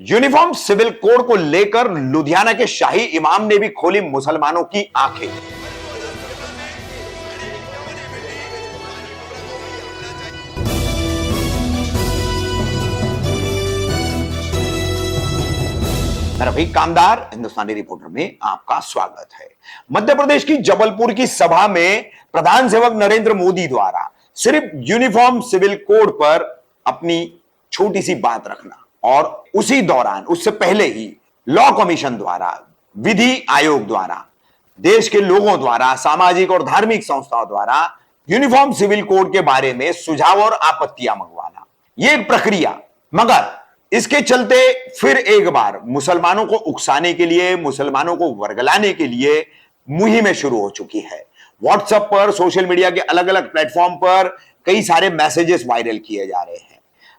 Uniform civil code को लेकर लुधियाना के शाही इमाम ने भी खोली मुसलमानों की आंखें। मैं रफीक कामदार हिंदुस्तानी रिपोर्टर में आपका स्वागत है। मध्य प्रदेश की जबलपुर की सभा में प्रधान सेवक नरेंद्र मोदी द्वारा सिर्फ यूनिफॉर्म सिविल कोड पर अपनी छोटी सी बात रखना और उसी दौरान उससे पहले ही लॉ कमीशन द्वारा, विधि आयोग द्वारा, देश के लोगों द्वारा, सामाजिक और धार्मिक संस्थाओं द्वारा यूनिफॉर्म सिविल कोड के बारे में सुझाव और आपत्तियां मंगवाना, यह एक प्रक्रिया। मगर इसके चलते फिर एक बार मुसलमानों को उकसाने के लिए, मुसलमानों को वर्गलाने के लिए मुहिमें शुरू हो चुकी है। व्हाट्सएप पर, सोशल मीडिया के अलग अलग प्लेटफॉर्म पर कई सारे मैसेजेस वायरल किए जा रहे हैं।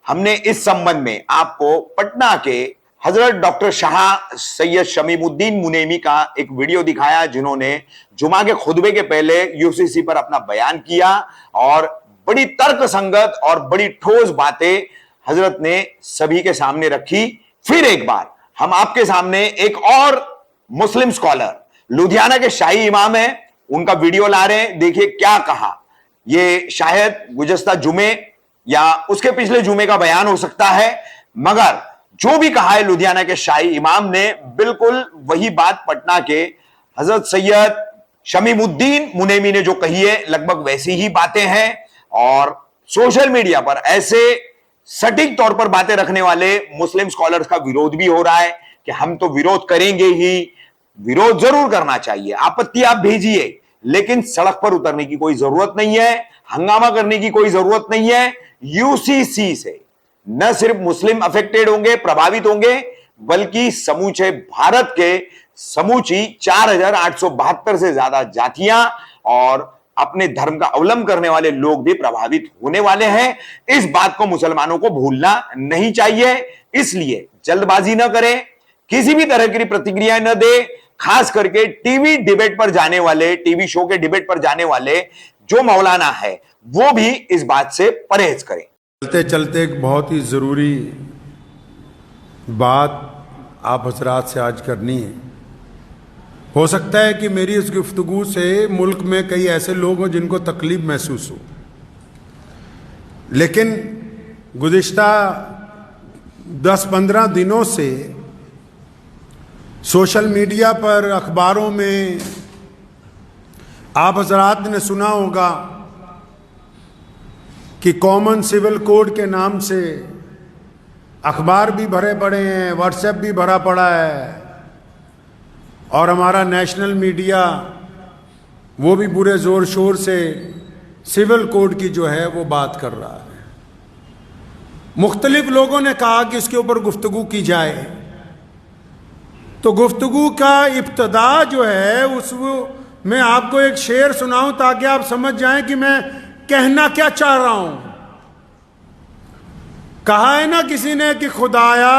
हमने इस संबंध में आपको पटना के हजरत डॉक्टर शाह सैयद शमीमुद्दीन मुनेमी का एक वीडियो दिखाया, जिन्होंने जुमा के खुतबे के पहले यूसीसी पर अपना बयान किया और बड़ी तर्कसंगत और बड़ी ठोस बातें हजरत ने सभी के सामने रखी। फिर एक बार हम आपके सामने एक और मुस्लिम स्कॉलर, लुधियाना के शाही इमाम है, उनका वीडियो ला रहे हैं। देखिए क्या कहा। यह शायद गुज़श्ता जुमे या उसके पिछले जुमे का बयान हो सकता है, मगर जो भी कहा है लुधियाना के शाही इमाम ने, बिल्कुल वही बात पटना के हजरत सैयद शमीमुद्दीन मुनेमी ने जो कही है, लगभग वैसी ही बातें हैं। और सोशल मीडिया पर ऐसे सटीक तौर पर बातें रखने वाले मुस्लिम स्कॉलर्स का विरोध भी हो रहा है कि हम तो विरोध करेंगे ही, विरोध जरूर करना चाहिए, आपत्ति आप भेजिए, लेकिन सड़क पर उतरने की कोई जरूरत नहीं है, हंगामा करने की कोई जरूरत नहीं है। यूसीसी से न सिर्फ मुस्लिम अफेक्टेड होंगे, प्रभावित होंगे, बल्कि समूचे भारत के समूची 4872 से ज्यादा जातियां और अपने धर्म का अवलंबन करने वाले लोग भी प्रभावित होने वाले हैं। इस बात को मुसलमानों को भूलना नहीं चाहिए। इसलिए जल्दबाजी न करें, किसी भी तरह की प्रतिक्रिया न दे, खास करके टीवी डिबेट पर जाने वाले, टीवी शो के डिबेट पर जाने वाले जो मौलाना है, वो भी इस बात से परहेज करें। चलते चलते एक बहुत ही जरूरी बात आप हजरात से आज करनी है। हो सकता है कि मेरी इस गुफ्तगू से मुल्क में कई ऐसे लोग हों जिनको तकलीफ महसूस हो, लेकिन गुज़िश्ता 10-15 दिनों से सोशल मीडिया पर, अखबारों में आप हजरात ने सुना होगा कि कॉमन सिविल कोड के नाम से अखबार भी भरे पड़े हैं, व्हाट्सएप भी भरा पड़ा है, और हमारा नेशनल मीडिया वो भी पूरे ज़ोर शोर से सिविल कोड की जो है वो बात कर रहा है। मुख्तलिफ लोगों ने कहा कि इसके ऊपर गुफ्तगू की जाए, तो गुफ्तगू का इब्तदा जो है उस मैं आपको एक शेर सुनाऊं ताकि आप समझ जाएं कि मैं कहना क्या चाह रहा हूं। कहा है ना किसी ने कि खुदाया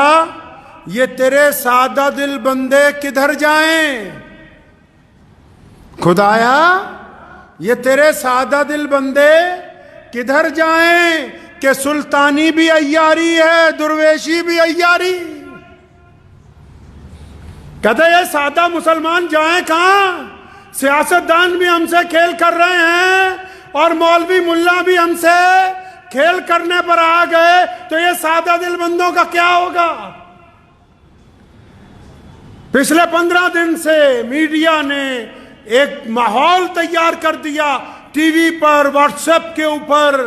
ये तेरे सादा दिल बंदे किधर जाएं, खुदाया ये तेरे सादा दिल बंदे किधर जाएं, कि सुल्तानी भी अय्यारी है, दुर्वेशी भी अय्यारी। कहते ये सादा मुसलमान जाएं कहां, सियासतदान भी हमसे खेल कर रहे हैं और मौलवी मुल्ला भी हमसे खेल करने पर आ गए, तो ये सादा दिल बंदों का क्या होगा। पिछले 15 दिन से मीडिया ने एक माहौल तैयार कर दिया टीवी पर, व्हाट्सएप के ऊपर,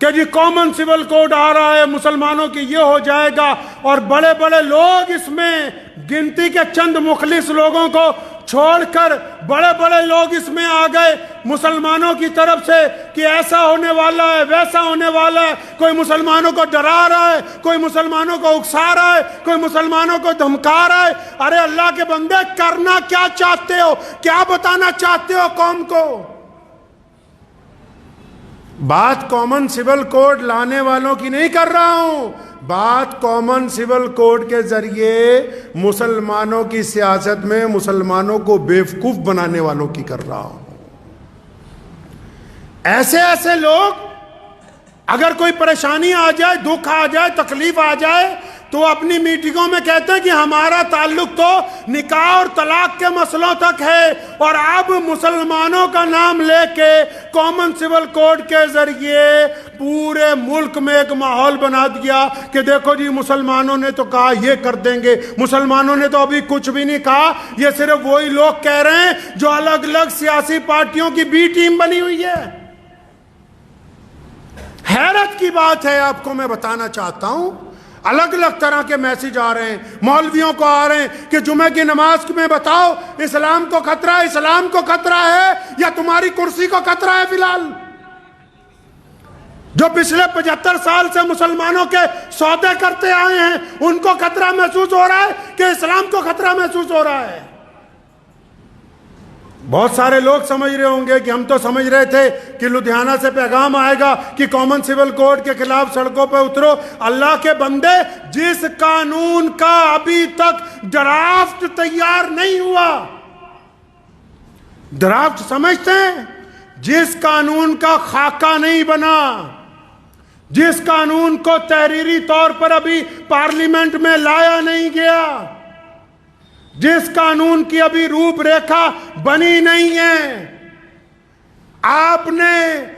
कि जी कॉमन सिविल कोड आ रहा है, मुसलमानों की ये हो जाएगा। और बड़े बड़े लोग इसमें, गिनती के चंद मुखलिस लोगों को छोड़कर बड़े बड़े लोग इसमें आ गए मुसलमानों की तरफ से कि ऐसा होने वाला है, वैसा होने वाला है। कोई मुसलमानों को डरा रहा है, कोई मुसलमानों को उकसा रहा है, कोई मुसलमानों को धमका रहा है। अरे अल्लाह के बंदे, करना क्या चाहते हो, क्या बताना चाहते हो कौम को। बात कॉमन सिविल कोड लाने वालों की नहीं कर रहा हूं, बात कॉमन सिविल कोड के जरिए मुसलमानों की सियासत में मुसलमानों को बेवकूफ बनाने वालों की कर रहा हूं। ऐसे लोग, अगर कोई परेशानी आ जाए, दुख आ जाए, तकलीफ आ जाए, तो अपनी मीटिंगों में कहते हैं कि हमारा ताल्लुक तो निकाह और तलाक के मसलों तक है, और अब मुसलमानों का नाम लेके कॉमन सिविल कोड के जरिए पूरे मुल्क में एक माहौल बना दिया कि देखो जी मुसलमानों ने तो कहा ये कर देंगे, मुसलमानों ने तो अभी कुछ भी नहीं कहा, ये सिर्फ वही लोग कह रहे हैं जो अलग अलग सियासी पार्टियों की बी टीम बनी हुई है। हैरत की बात है, आपको मैं बताना चाहता हूं, अलग अलग तरह के मैसेज आ रहे हैं, मौलवियों को आ रहे हैं कि जुमे की नमाज में बताओ इस्लाम को खतरा है, इस्लाम को खतरा है या तुम्हारी कुर्सी को खतरा है। फिलहाल जो पिछले 75 साल से मुसलमानों के सौदे करते आए हैं उनको खतरा महसूस हो रहा है कि इस्लाम को खतरा महसूस हो रहा है। बहुत सारे लोग समझ रहे होंगे कि हम तो समझ रहे थे कि लुधियाना से पैगाम आएगा कि कॉमन सिविल कोड के खिलाफ सड़कों पर उतरो। अल्लाह के बंदे, जिस कानून का अभी तक ड्राफ्ट तैयार नहीं हुआ, ड्राफ्ट समझते हैं, जिस कानून का खाका नहीं बना, जिस कानून को तहरीरी तौर पर अभी पार्लियामेंट में लाया नहीं गया, जिस कानून की अभी रूपरेखा बनी नहीं है, आपने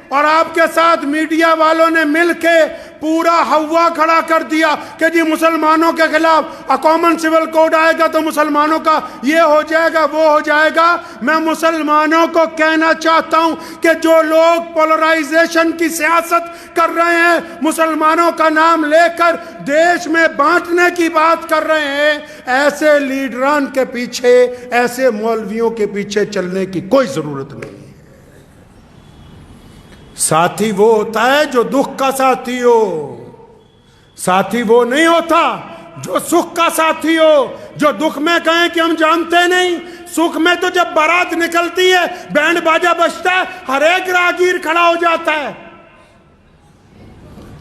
और आपके साथ मीडिया वालों ने मिलके पूरा हवा खड़ा कर दिया कि जी मुसलमानों के खिलाफ कॉमन सिविल कोड आएगा तो मुसलमानों का ये हो जाएगा, वो हो जाएगा। मैं मुसलमानों को कहना चाहता हूं कि जो लोग पोलराइजेशन की सियासत कर रहे हैं, मुसलमानों का नाम लेकर देश में बांटने की बात कर रहे हैं, ऐसे लीडरान के पीछे, ऐसे मौलवियों के पीछे चलने की कोई जरूरत नहीं। साथी वो होता है जो दुख का साथी हो, साथी वो नहीं होता जो सुख का साथी हो, जो दुख में कहें कि हम जानते नहीं, सुख में तो जब बारात निकलती है, बैंड बाजा बजता है, हर एक राहगीर खड़ा हो जाता है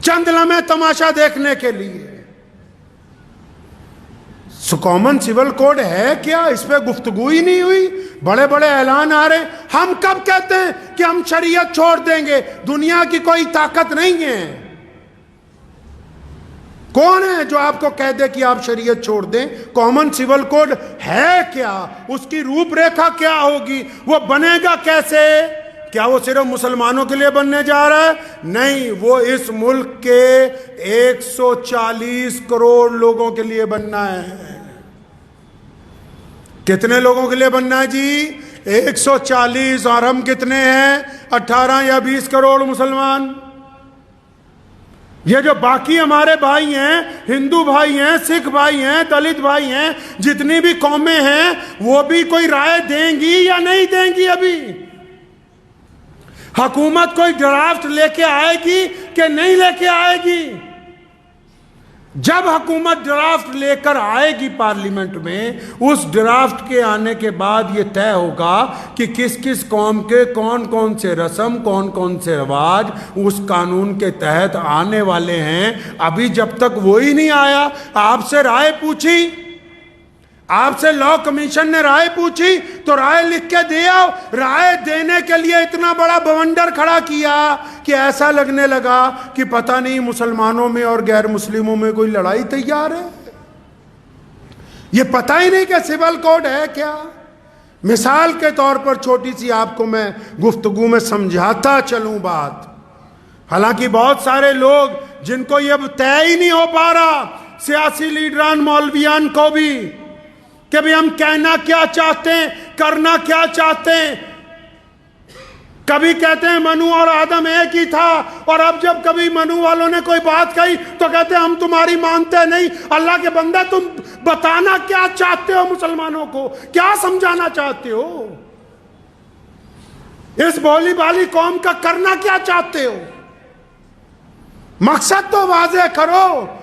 चंद लम्हे तमाशा देखने के लिए। कॉमन सिविल कोड है क्या, इस पे गुफ्तगू ही नहीं हुई, बड़े बड़े ऐलान आ रहे। हम कब कहते हैं कि हम शरीयत छोड़ देंगे? दुनिया की कोई ताकत नहीं है। कौन है जो आपको कह दे कि आप शरीयत छोड़ दें? कॉमन सिविल कोड है क्या, उसकी रूपरेखा क्या होगी, वो बनेगा कैसे? क्या वो सिर्फ मुसलमानों के लिए बनने जा रहा है? नहीं, वो इस मुल्क के 140 करोड़ लोगों के लिए बनना है। कितने लोगों के लिए बनना है जी? 140। और हम कितने हैं? 18 या 20 करोड़ मुसलमान। ये जो बाकी हमारे भाई हैं, हिंदू भाई हैं, सिख भाई हैं, दलित भाई हैं, जितनी भी कौमें हैं, वो भी कोई राय देंगी या नहीं देंगी? अभी हुकूमत कोई ड्राफ्ट लेके आएगी कि नहीं लेके आएगी? जब हुकूमत ड्राफ्ट लेकर आएगी पार्लियामेंट में, उस ड्राफ्ट के आने के बाद यह तय होगा कि किस किस कौम के कौन कौन से रस्म, कौन कौन से रिवाज उस कानून के तहत आने वाले हैं। अभी जब तक वो ही नहीं आया, आपसे राय पूछी, आपसे लॉ कमीशन ने राय पूछी तो राय लिख के दिया। राय देने के लिए इतना बड़ा बवंडर खड़ा किया कि ऐसा लगने लगा कि पता नहीं मुसलमानों में और गैर मुस्लिमों में कोई लड़ाई तैयार है। ये पता ही नहीं कि सिविल कोड है क्या। मिसाल के तौर पर छोटी सी आपको मैं गुफ्तगू में समझाता चलूं बात। हालांकि बहुत सारे लोग जिनको ये तय ही नहीं हो पा रहा, सियासी लीडरान मौलवियान को भी, कि भाई हम कहना क्या चाहते हैं, करना क्या चाहते हैं। कभी कहते हैं मनु और आदम एक ही था, और अब जब कभी मनु वालों ने कोई बात कही तो कहते हैं हम तुम्हारी मानते नहीं। अल्लाह के बंदा, तुम बताना क्या चाहते हो मुसलमानों को, क्या समझाना चाहते हो? इस भोली भाली कौम का करना क्या चाहते हो? मकसद तो वाज़ेह करो।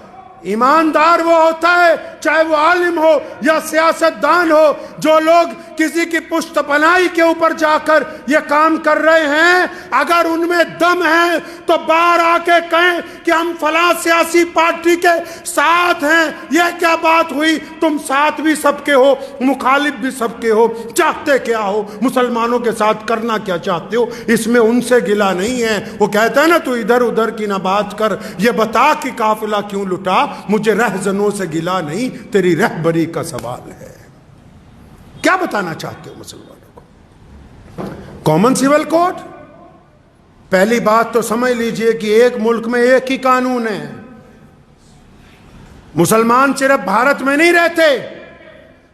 ईमानदार वो होता है, चाहे वो आलिम हो या सियासतदान हो, जो लोग किसी की पुश्त पनाही के ऊपर जाकर ये काम कर रहे हैं, अगर उनमें दम है तो बाहर आके कहें कि हम फलां सियासी पार्टी के साथ हैं। ये क्या बात हुई? तुम साथ भी सबके हो, मुखालिफ भी सबके हो, चाहते क्या हो, मुसलमानों के साथ करना क्या चाहते हो? इसमें उनसे गिला नहीं है। वो कहता है ना, तू इधर उधर की ना बात कर, ये बता कि काफिला क्यों लुटा। मुझे रहजनों से गिला नहीं, तेरी रहबरी का सवाल है। क्या बताना चाहते हो मुसलमानों को? कॉमन सिविल कोड, पहली बात तो समझ लीजिए कि एक मुल्क में एक ही कानून है। मुसलमान सिर्फ भारत में नहीं रहते,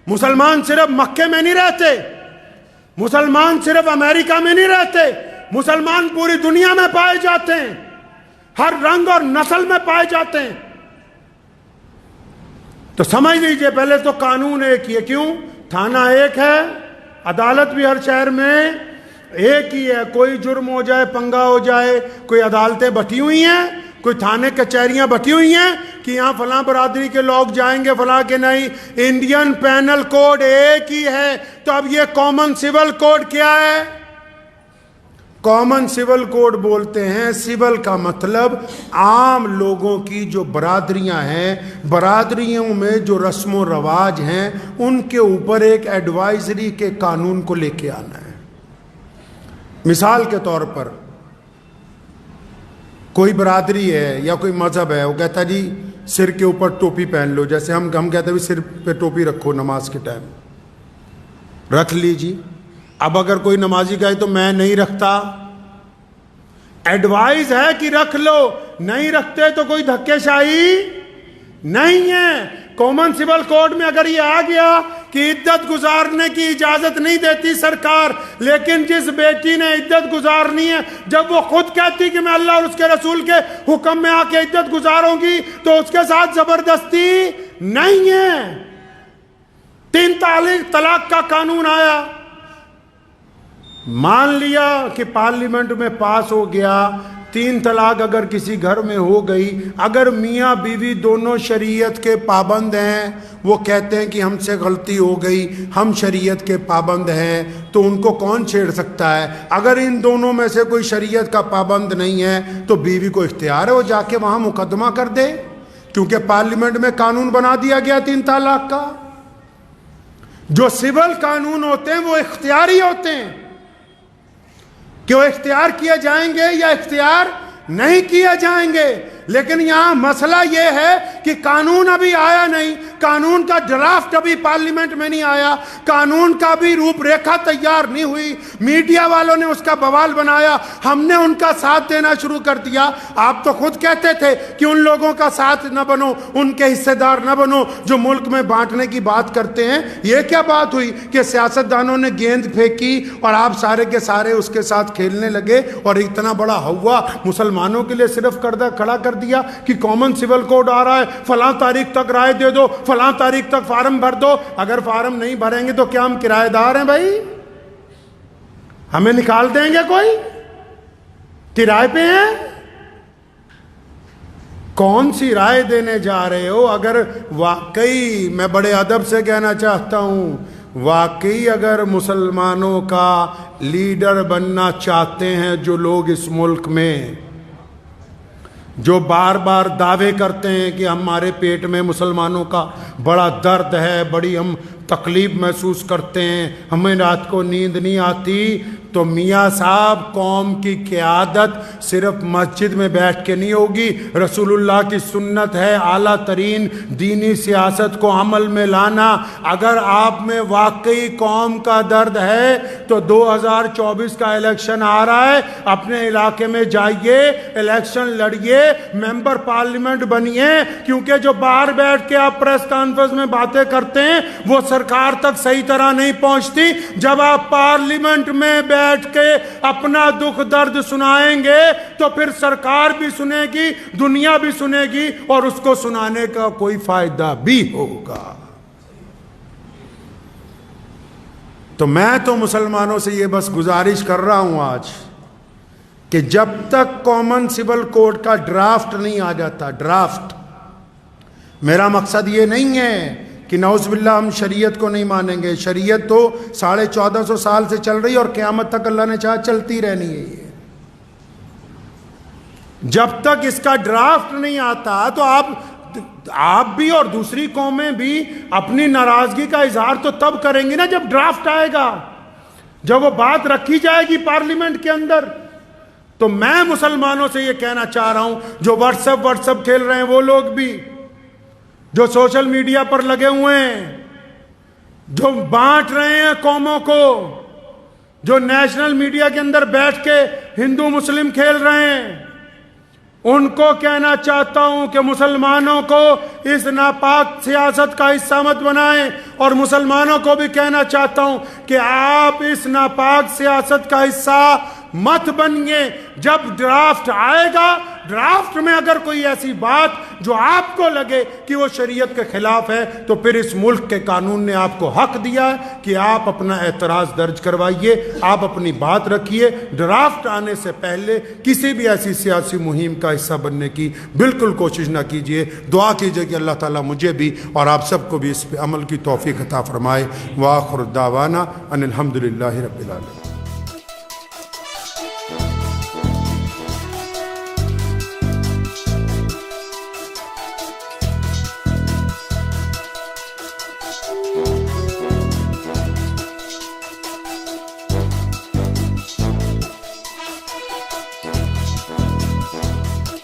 मुसलमान सिर्फ मक्के में नहीं रहते, मुसलमान सिर्फ अमेरिका में नहीं रहते, मुसलमान पूरी दुनिया में पाए जाते हैं, हर रंग और नस्ल में पाए जाते हैं। तो समझ लीजिए पहले तो कानून एक ही है। क्यों? थाना एक है, अदालत भी हर शहर में एक ही है। कोई जुर्म हो जाए, पंगा हो जाए, कोई अदालतें बटी हुई हैं, कोई थाने कचहरियां बटी हुई हैं कि यहां फलां बरादरी के लोग जाएंगे, फलां के नहीं। इंडियन पैनल कोड एक ही है। तो अब ये कॉमन सिविल कोड क्या है? कॉमन सिविल कोड बोलते हैं, सिविल का मतलब आम लोगों की जो बरादरियां हैं, बरादरियों में जो रस्मों रवाज हैं, उनके ऊपर एक एडवाइजरी के कानून को लेके आना है। मिसाल के तौर पर कोई बरादरी है या कोई मजहब है, वो कहता जी सिर के ऊपर टोपी पहन लो। जैसे हम कहते हैं सिर पे टोपी रखो नमाज के टाइम, रख लीजिए। अब अगर कोई नमाजी कहे तो मैं नहीं रखता, एडवाइस है कि रख लो, नहीं रखते तो कोई धक्केशाही नहीं है। कॉमन सिविल कोड में अगर ये आ गया कि इद्दत गुजारने की इजाजत नहीं देती सरकार, लेकिन जिस बेटी ने इद्दत गुजारनी है, जब वो खुद कहती कि मैं अल्लाह और उसके रसूल के हुक्म में आके इद्दत गुजारूंगी, तो उसके साथ जबरदस्ती नहीं है। 3 तलाक का कानून आया, मान लिया कि पार्लियामेंट में पास हो गया, 3 तलाक अगर किसी घर में हो गई, अगर मियाँ बीवी दोनों शरीयत के पाबंद हैं, वो कहते हैं कि हमसे गलती हो गई, हम शरीयत के पाबंद हैं, तो उनको कौन छेड़ सकता है? अगर इन दोनों में से कोई शरीयत का पाबंद नहीं है तो बीवी को इख्तियार है वो जाके वहाँ मुकदमा कर दे, क्योंकि पार्लियामेंट में कानून बना दिया गया 3 तलाक का। जो सिविल कानून होते हैं वो इख्तियारी होते हैं कि वो इख्तियार किए जाएंगे या इख्तियार नहीं किए जाएंगे। लेकिन यहां मसला यह है कि कानून अभी आया नहीं, कानून का ड्राफ्ट अभी पार्लियामेंट में नहीं आया, कानून का भी रूपरेखा तैयार नहीं हुई। मीडिया वालों ने उसका बवाल बनाया, हमने उनका साथ देना शुरू कर दिया। आप तो खुद कहते थे कि उन लोगों का साथ न बनो, उनके हिस्सेदार न बनो जो मुल्क में बांटने की बात करते हैं। यह क्या बात हुई कि सियासतदानों ने गेंद फेंकी और आप सारे के सारे उसके साथ खेलने लगे और इतना बड़ा हवा मुसलमानों के लिए सिर्फ खड़ा कर दिया कि कॉमन सिविल कोड आ रहा है, फलां तारीख तक राय दे दो, फलां तारीख तक फार्म भर दो। अगर फार्म नहीं भरेंगे तो क्या हम किराएदार हैं भाई? हमें निकाल देंगे? कोई किराए पे हैं? कौन सी राय देने जा रहे हो? अगर वाकई, मैं बड़े अदब से कहना चाहता हूं, वाकई अगर मुसलमानों का लीडर बनना चाहते हैं जो लोग इस मुल्क में, जो बार बार दावे करते हैं कि हमारे पेट में मुसलमानों का बड़ा दर्द है, बड़ी हम तकलीफ महसूस करते हैं, हमें रात को नींद नहीं आती, तो मियाँ साहब कौम की क़यादत सिर्फ मस्जिद में बैठ के नहीं होगी। रसूलुल्लाह की सुन्नत है आला तरीन दीनी सियासत को अमल में लाना। अगर आप में वाकई कौम का दर्द है तो 2024 का इलेक्शन आ रहा है, अपने इलाके में जाइए, इलेक्शन लड़िए, मेंबर पार्लियामेंट बनिए, क्योंकि जो बाहर बैठ के आप प्रेस कॉन्फ्रेंस में बातें करते हैं वो सरकार तक सही तरह नहीं पहुंचती। जब आप पार्लियामेंट में बैठ के अपना दुख दर्द सुनाएंगे तो फिर सरकार भी सुनेगी, दुनिया भी सुनेगी और उसको सुनाने का कोई फायदा भी होगा। तो मैं तो मुसलमानों से ये बस गुजारिश कर रहा हूं आज कि जब तक कॉमन सिविल कोड का ड्राफ्ट नहीं आ जाता, ड्राफ्ट, मेरा मकसद ये नहीं है कि नौज़बिल्लाह हम शरीयत को नहीं मानेंगे। शरीयत तो 1450 साल से चल रही और क़यामत तक अल्लाह ने चाहा चलती रहनी है। ये जब तक इसका ड्राफ्ट नहीं आता तो आप भी और दूसरी कौमें भी अपनी नाराजगी का इजहार तो तब करेंगी ना जब ड्राफ्ट आएगा, जब वो बात रखी जाएगी पार्लियामेंट के अंदर। तो मैं मुसलमानों से ये कहना चाह रहा हूं, जो व्हाट्सएप खेल रहे हैं वो लोग भी, जो सोशल मीडिया पर लगे हुए हैं, जो बांट रहे हैं कौमों को, जो नेशनल मीडिया के अंदर बैठ के हिंदू मुस्लिम खेल रहे हैं, उनको कहना चाहता हूं कि मुसलमानों को इस नापाक सियासत का हिस्सा मत बनाएं, और मुसलमानों को भी कहना चाहता हूं कि आप इस नापाक सियासत का हिस्सा मत बनिए। जब ड्राफ्ट आएगा, ड्राफ्ट में अगर कोई ऐसी बात जो आपको लगे कि वो शरीयत के खिलाफ है, तो फिर इस मुल्क के कानून ने आपको हक दिया है कि आप अपना एतराज दर्ज करवाइए, आप अपनी बात रखिए। ड्राफ्ट आने से पहले किसी भी ऐसी सियासी मुहिम का हिस्सा बनने की बिल्कुल कोशिश ना कीजिए। दुआ कीजिए कि अल्लाह ताला मुझे भी और आप सबको भी इस पे अमल की तौफीक अता फरमाए। व आखिर दावाना अनिल हम्दुलिल्लाहि रब्बिल आलमीन।